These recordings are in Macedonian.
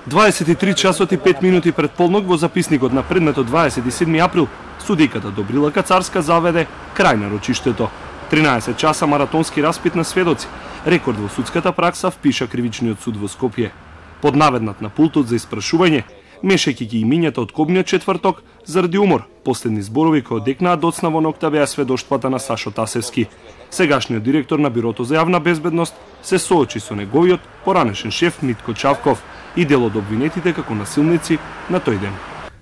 23 часот и 5 минути пред полнок во записникот на предметот 27 април, судиката Добрила Кацарска заведе крај на рочиштето. 13 часа маратонски распит на сведоци. Рекорд во судската пракса впиша Кривичниот суд во Скопје. Под наведнат на пултот за испрашување, мешајќи ги имињата од кобниот четврток, заради умор, последни зборови кои одекнаа доцна во ноќта беа сведоштвата на Сашо Тасевски. Сегашниот директор на Бирото за јавна безбедност се соочи со неговиот поранешен шеф Митко Чавков и дел од обвинетите како насилници на тој ден.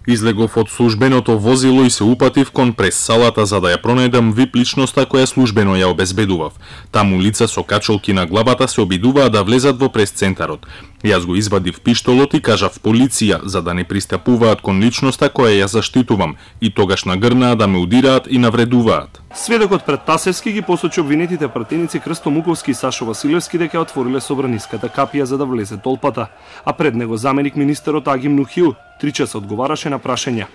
Излегов од службеното возило и се упатив кон прес-салата за да ја пронајдам вип личноста која службено ја обезбедував. Таму лица со качолки на главата се обидуваа да влезат во прес-центарот. Јас го извадив пиштолот и кажав полиција за да не пристапуваат кон личноста која ја заштитувам и тогаш нагрнаа да ме удираат и навредуваат. Сведокот пред Тасевски ги посочи обвинетите пратеници Крсто Муковски и Сашо Василевски дека отвориле собраниската капија за да влезе толпата, а пред него заменик министерот Агим Нухил 3 часа одговараше на прашања.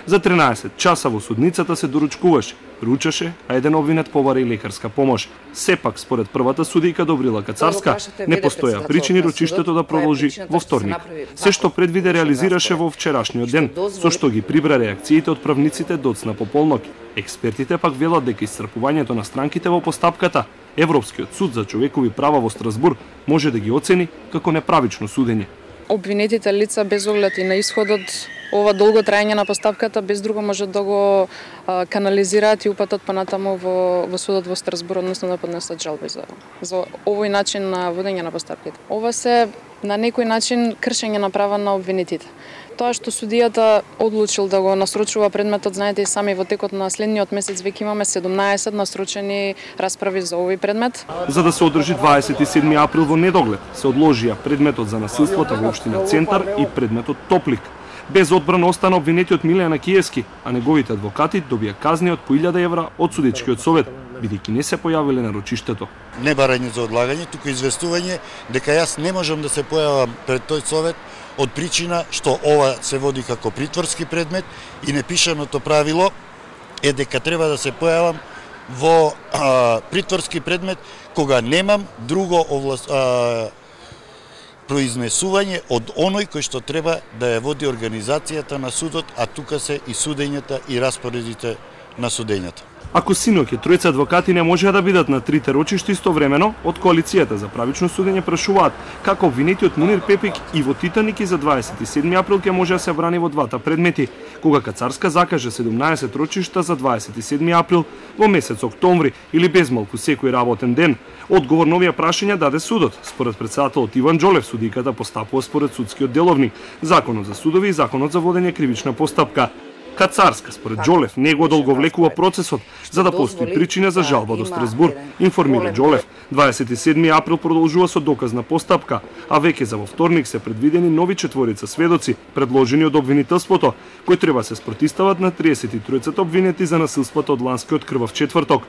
За 13 часа во судницата се доручкуваше, ручаше, а еден обвинет побара и лекарска помош. Сепак, според првата судијка Добрила Кацарска, не постоја причини рочиштето да продолжи во вторник. Се што предвиде реализираше во вчерашниот ден, со што ги прибра реакциите од правниците доцна по полнок. Експертите пак велат дека исцрпувањето на странките во постапката, Европскиот суд за човекови права во Страсбур може да ги оцени како неправично судење. Обвинетите лица без оглед и на исходот ова долго траење на постапката без друго може да го канализираат и упатат понатаму во судот во Страсбур, односно да поднесат жалби за овој начин на водење на постапките. Ова се на некој начин кршење на права на обвинетите. Тоа што судијата одлучил да го насрочува предметот, знаете и сами во текот на следниот месец веќе имаме 17 насрочени расправи за овој предмет. За да се одржи 27 април во недоглед, се одложија предметот за насилството во општина Центар и предметот Топлик. Без одбрана остана обвинетиот Милјана Киевски, а неговите адвокати добија казни од по 1000 евра од судичкиот совет, бидејќи не се појавиле на рочиштето. Не барање за одлагање, туку известување дека јас не можам да се појавам пред тој совет од причина што ова се води како притворски предмет и непишаното правило е дека треба да се појавам во притворски предмет кога немам друго произнесување од оној кој што треба да ја води организацијата на судот, а тука се и судењата и распоредите на судењата. Ако синоќа тројца адвокати не можеа да бидат на трите рочишта истовремено, од Коалицијата за правично судење прашуваат како обвинетиот Мунир Пепик и во Титаники за 27 април ќе може да се брани во двата предмети, кога Кацарска закаже 17 рочишта за 27 април во месец октомври или безмалку секој работен ден. Одговор на овие прашања даде судот. Според претседателот Иван Џолев, судиката постапува според судскиот деловник, Законот за судови и Законот за водење кривична постапка. Кацарска, според Џолев, не го одолговлекува процесот, за да постои причина за жалба до Страсбур, информира Џолев. 27 април продолжува со доказна постапка, а веќе за во вторник се предвидени нови четворица сведоци, предложени од обвинителството, кои треба се спротистават на 33 обвинети за насилството од ланскиот крвав четврток.